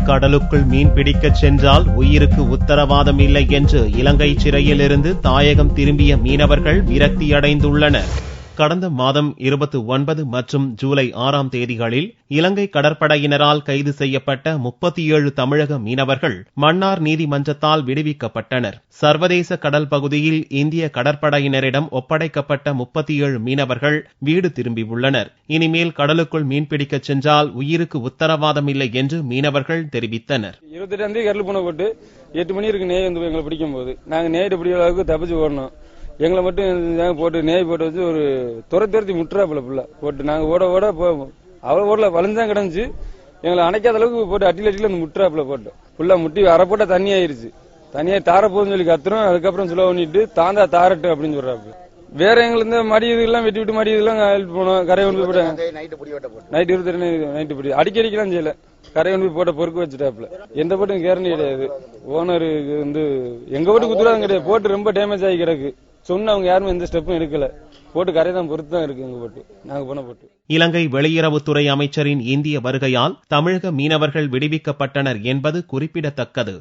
கடலுக்குள் மீன் பிடிக்கச் சென்றால் உயிருக்கு உத்தரவாதம் இல்லை என்று இலங்கை சிறையிலிருந்து தாயகம் திரும்பிய மீனவர்கள் விரக்தியடைந்துள்ளனர். கடந்த மாதம் 29 மற்றும் ஜூலை 6ஆம் தேதிகளில் இலங்கை கடற்படையினரால் கைது செய்யப்பட்ட 37 தமிழக மீனவர்கள் மன்னார் நீதிமன்றத்தால் விடுவிக்கப்பட்டனர். சர்வதேச கடல் பகுதியில் இந்திய கடற்படையினரிடம் ஒப்படைக்கப்பட்ட 37 மீனவர்கள் வீடு திரும்பியுள்ளனர். இனிமேல் கடலுக்குள் மீன்பிடிக்கச் சென்றால் உயிருக்கு உத்தரவாதம் இல்லை என்று மீனவர்கள் தெரிவித்தனர். 28 கடல் போன போட்டு 8 மணி இருக்கு நேய் வந்து எங்களை பிடிக்கும் போது நாங்க நேயிட்டு பிடிக்கிற அளவுக்கு தப்பிச்சு ஓடணும். எங்களை மட்டும் போட்டு நேய் போட்டு வச்சு ஒரு துரத்தி முட்டுறாப்புல புள்ள போட்டு நாங்க ஓட அவ்வளவு ஓடல வளைஞ்சான் கிடந்துச்சு. எங்களை அணைக்காத அளவுக்கு போட்டு அட்டில வந்து முட்டுறாப்புல போட்டு புள்ள முட்டி அரை போட்டா தண்ணி ஆயிருச்சு. தண்ணியா தார போதுன்னு சொல்லி கத்துறோம். அதுக்கப்புறம் சொல்ல பண்ணிட்டு தாந்தா தாரட்டு அப்படின்னு சொல்றாப்புல. வேற எங்களுக்கு மடி இதெல்லாம் வெட்டி விட்டு மடி இதெல்லாம் ஹெல்ப் போனோம். கரையை கொண்டு போய் நைட் 22 நைட்டு பிடி அடிக்கடிக்கெல்லாம் செய்யல. கரையை கொண்டு போய் போட்ட பொறுக்கு வச்சுட்டாப்புல. எந்த போட்டும் கேரண்டி கிடையாது. ஓனருக்கு எங்க போட்டு குத்துறாங்க கிடையாது. போட்டு ரொம்ப டேமேஜ் ஆகி கிடக்கு. சொன்ன அவங்க யாருமே எந்த ஸ்டெப்பும் எடுக்கல. போட்டு கரைதான் பொறுத்து தான் இருக்கு. எங்க போட்டு நாங்க போன போட்டு. இலங்கை வெளியுறவுத்துறை அமைச்சரின் இந்திய வருகையால் தமிழக மீனவர்கள் விடுவிக்கப்பட்டனர் என்பது குறிப்பிடத்தக்கது.